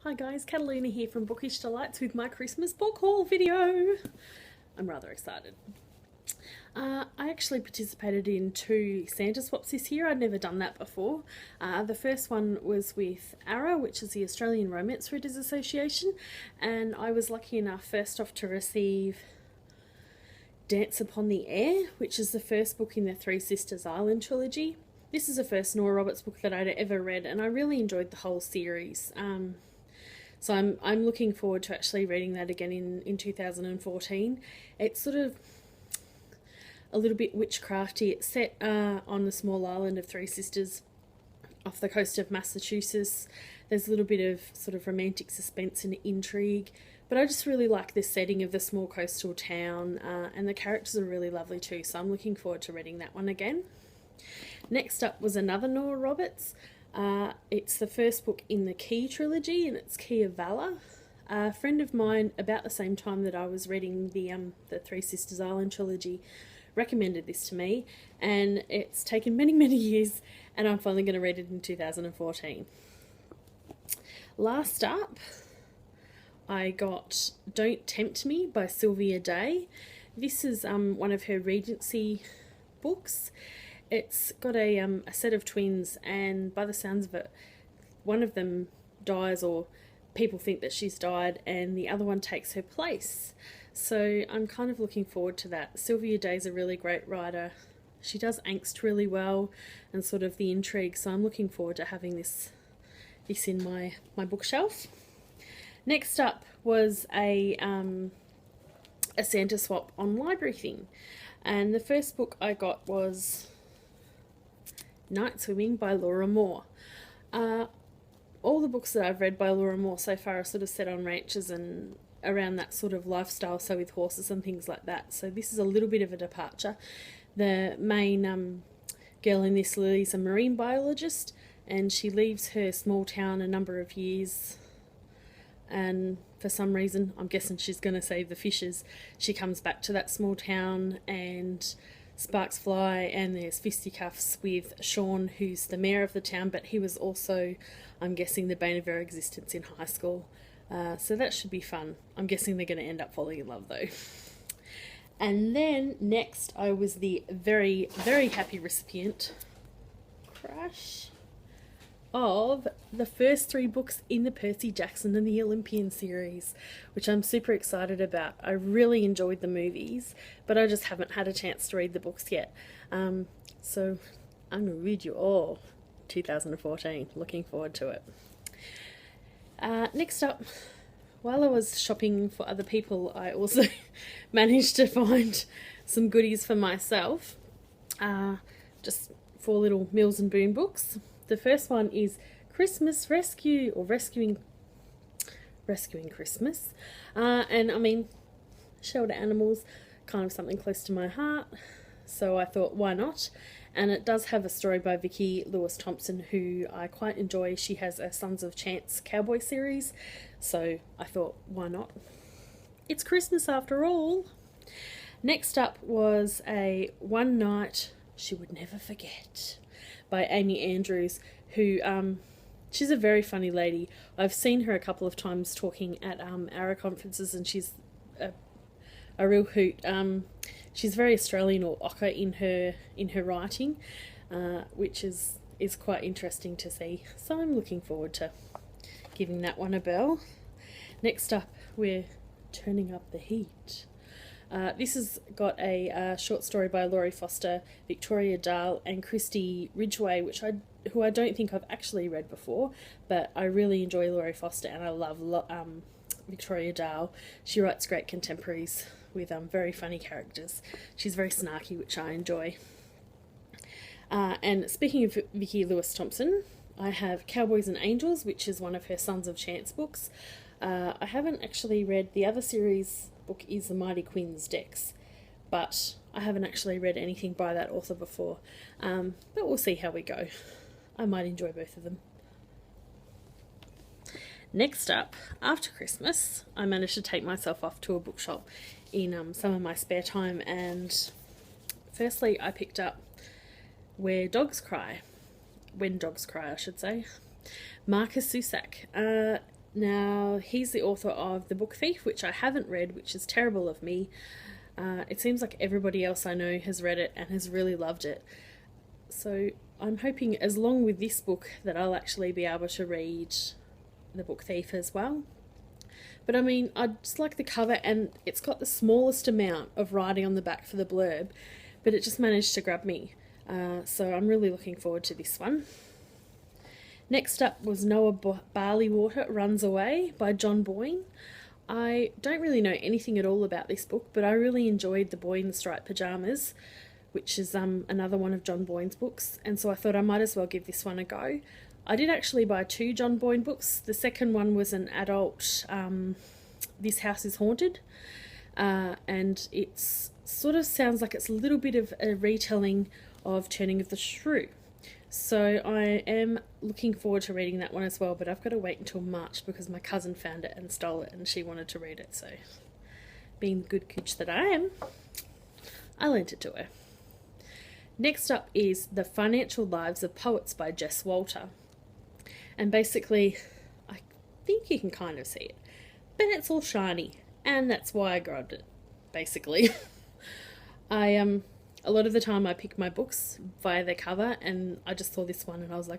Hi guys, Catalina here from Bookish Delights with my Christmas book haul video. I'm rather excited. I actually participated in 2 Santa swaps this year. I'd never done that before. The first one was with ARA, which is the Australian Romance Readers Association, and I was lucky enough first off to receive Dance Upon the Air, which is the first book in the Three Sisters Island trilogy. This is the first Nora Roberts book that I'd ever read, and I really enjoyed the whole series. So I'm looking forward to actually reading that again in 2014. It's sort of a little bit witchcrafty. It's set on the small island of Three Sisters off the coast of Massachusetts. There's a little bit of sort of romantic suspense and intrigue, but I just really like the setting of the small coastal town, and the characters are really lovely too, so I'm looking forward to reading that one again. Next up was another Nora Roberts. It's the first book in the Key trilogy, and it's Key of Valor. A friend of mine, about the same time that I was reading the Three Sisters Island trilogy, recommended this to me, and it's taken many years, and I'm finally going to read it in 2014. Last up, I got Don't Tempt Me by Sylvia Day. This is one of her Regency books. It's got a set of twins, and by the sounds of it, one of them dies, or people think that she's died, and the other one takes her place. So I'm kind of looking forward to that. Sylvia Day's a really great writer. She does angst really well and sort of the intrigue, so I'm looking forward to having this in my bookshelf. Next up was a Santa swap on Library Thing, and the first book I got was Night Swimming by Laura Moore. All the books that I've read by Laura Moore so far are sort of set on ranches and around that sort of lifestyle, so with horses and things like that. So this is a little bit of a departure. The main girl in this, Lily's a marine biologist, and she leaves her small town a number of years, and for some reason, I'm guessing she's going to save the fishes, she comes back to that small town, and sparks fly, and there's fisticuffs with Sean, who's the mayor of the town, but he was also, I'm guessing, the bane of her existence in high school. So that should be fun. I'm guessing they're going to end up falling in love though. And then next, I was the very happy recipient, crash, of the first 3 books in the Percy Jackson and the Olympian series, which I'm super excited about. I really enjoyed the movies, but I just haven't had a chance to read the books yet. So I'm going to read you all 2014. Looking forward to it. Next up, while I was shopping for other people, I also managed to find some goodies for myself. Just 4 little Mills and Boon books. The first one is Christmas Rescue, or Rescuing Christmas. And I mean, shelter animals, kind of something close to my heart, so I thought, why not? And it does have a story by Vicki Lewis Thompson, who I quite enjoy. She has a Sons of Chance cowboy series, so I thought, why not? It's Christmas after all. Next up was a One Night She Would Never Forget by Amy Andrews, who, she's a very funny lady. I've seen her a couple of times talking at ARA conferences, and she's a real hoot. She's very Australian or ochre in her writing, which is quite interesting to see. So I'm looking forward to giving that one a bell. Next up, we're Turning Up the Heat. This has got a short story by Laurie Foster, Victoria Dahl, and Christy Ridgway, who I don't think I've actually read before, but I really enjoy Laurie Foster, and I love Victoria Dahl. She writes great contemporaries with very funny characters. She's very snarky, which I enjoy. And speaking of Vicki Lewis Thompson, I have Cowboys and Angels, which is one of her Sons of Chance books. I haven't actually read the other series book, is The Mighty Quinns Decks, but I haven't actually read anything by that author before. But we'll see how we go. I might enjoy both of them. Next up, after Christmas, I managed to take myself off to a bookshop in some of my spare time, and firstly I picked up When Dogs Cry, I should say, Marcus Zusak. Now, he's the author of The Book Thief, which I haven't read, which is terrible of me. It seems like everybody else I know has read it and has really loved it. So I'm hoping, as long with this book, that I'll actually be able to read The Book Thief as well. But I mean, I just like the cover, and it's got the smallest amount of writing on the back for the blurb, but it just managed to grab me. So I'm really looking forward to this one. Next up was Noah Barleywater Runs Away by John Boyne. I don't really know anything at all about this book, but I really enjoyed The Boy in the Striped Pyjamas, which is another one of John Boyne's books, and so I thought I might as well give this one a go. I did actually buy 2 John Boyne books. The second one was an adult, This House is Haunted, and it sort of sounds like it's a little bit of a retelling of Turning of the Shrew. So I am looking forward to reading that one as well, but I've got to wait until March because my cousin found it and stole it and she wanted to read it, so being the good cooch that I am, I lent it to her. Next up is The Financial Lives of Poets by Jess Walter. And basically, I think you can kind of see it, but it's all shiny, and that's why I grabbed it, basically. A lot of the time I pick my books via their cover, and I just saw this one and I was like,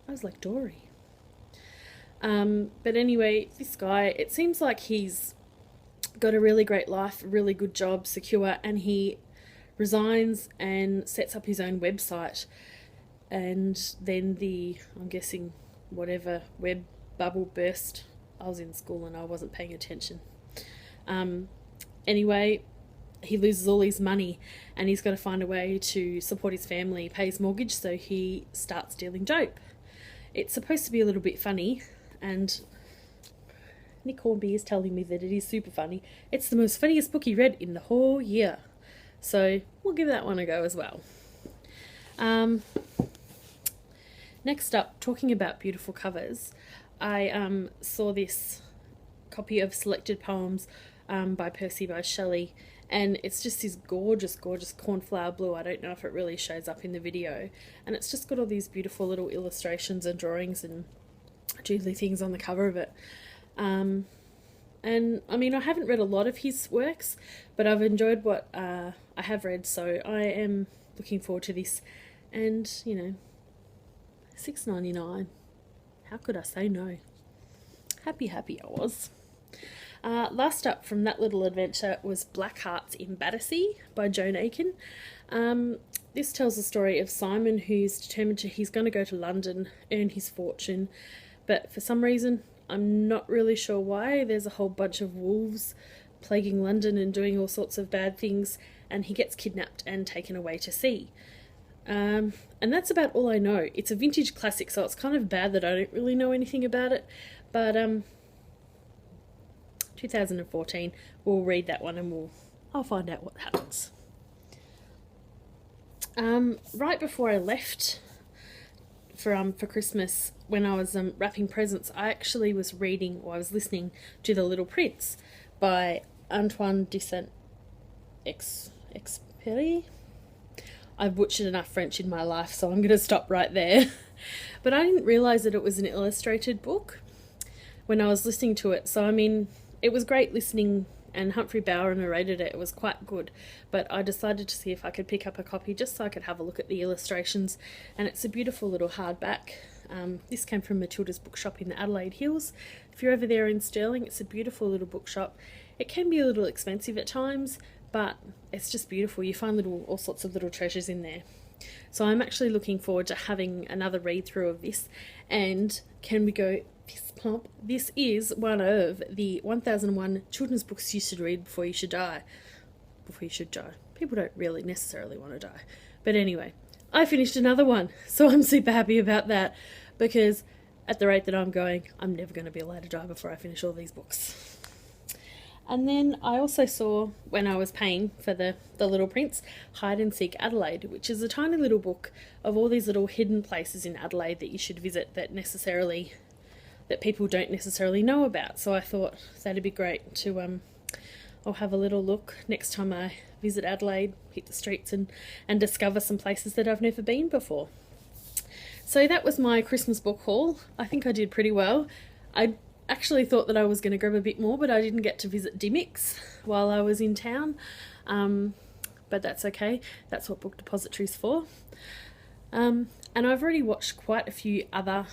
I was like Dory. But anyway, this guy, it seems like he's got a really great life, a really good job, secure, and he resigns and sets up his own website. And then I'm guessing, whatever web bubble burst. I was in school and I wasn't paying attention. Anyway, he loses all his money and he's got to find a way to support his family, pay his mortgage, so he starts dealing dope. It's supposed to be a little bit funny, and Nick Hornby is telling me that it is super funny. It's the most funniest book he read in the whole year. So we'll give that one a go as well. Next up, talking about beautiful covers, I saw this copy of Selected Poems by Percy Bysshe Shelley, and it's just this gorgeous, gorgeous cornflower blue. I don't know if it really shows up in the video, and it's just got all these beautiful little illustrations and drawings and doodly things on the cover of it. And I mean, I haven't read a lot of his works, but I've enjoyed what I have read, so I am looking forward to this. And, you know, $6.99. How could I say no? Happy I was. Last up from that little adventure was Black Hearts in Battersea by Joan Aiken. This tells the story of Simon, who's determined he's going to go to London, earn his fortune, but for some reason, I'm not really sure why, there's a whole bunch of wolves plaguing London and doing all sorts of bad things, and he gets kidnapped and taken away to sea. And that's about all I know. It's a vintage classic, so it's kind of bad that I don't really know anything about it, but 2014, we'll read that one and I'll find out what happens. Right before I left for Christmas, when I was wrapping presents, I actually was listening to The Little Prince by Antoine de Saint-Exupéry. I've butchered enough French in my life, so I'm going to stop right there. But I didn't realise that it was an illustrated book when I was listening to it, so I mean, it was great listening, and Humphrey Bower narrated it. It was quite good, but I decided to see if I could pick up a copy just so I could have a look at the illustrations, and it's a beautiful little hardback. This came from Matilda's bookshop in the Adelaide Hills. If you're over there in Stirling, it's a beautiful little bookshop. It can be a little expensive at times, but it's just beautiful. You find all sorts of little treasures in there. So I'm actually looking forward to having another read through of this, and can we go fist pump? This is one of the 1001 children's books you should read before you should die. People don't really necessarily want to die. But anyway, I finished another one, so I'm super happy about that, because at the rate that I'm going, I'm never going to be allowed to die before I finish all these books. And then I also saw, when I was paying for the Little Prince, Hide and Seek Adelaide, which is a tiny little book of all these little hidden places in Adelaide that you should visit that people don't necessarily know about. So I thought that'd be great to I'll have a little look next time I visit Adelaide, hit the streets and discover some places that I've never been before. So that was my Christmas book haul. I think I did pretty well. I actually thought that I was going to grab a bit more, but I didn't get to visit Dymocks while I was in town. But that's okay. That's what Book Depository's for. And I've already watched quite a few other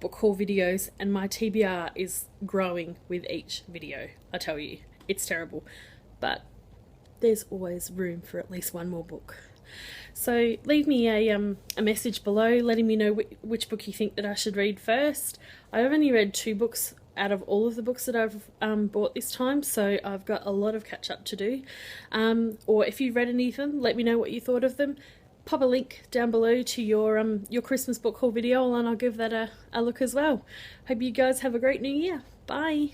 book haul videos, and my TBR is growing with each video. I tell you, it's terrible. But there's always room for at least one more book. So leave me a message below letting me know which book you think that I should read first. I've only read 2 books out of all of the books that I've bought this time, so I've got a lot of catch up to do. Or if you've read any of them, let me know what you thought of them. Pop a link down below to your Christmas book haul video, and I'll give that a look as well. Hope you guys have a great new year. Bye.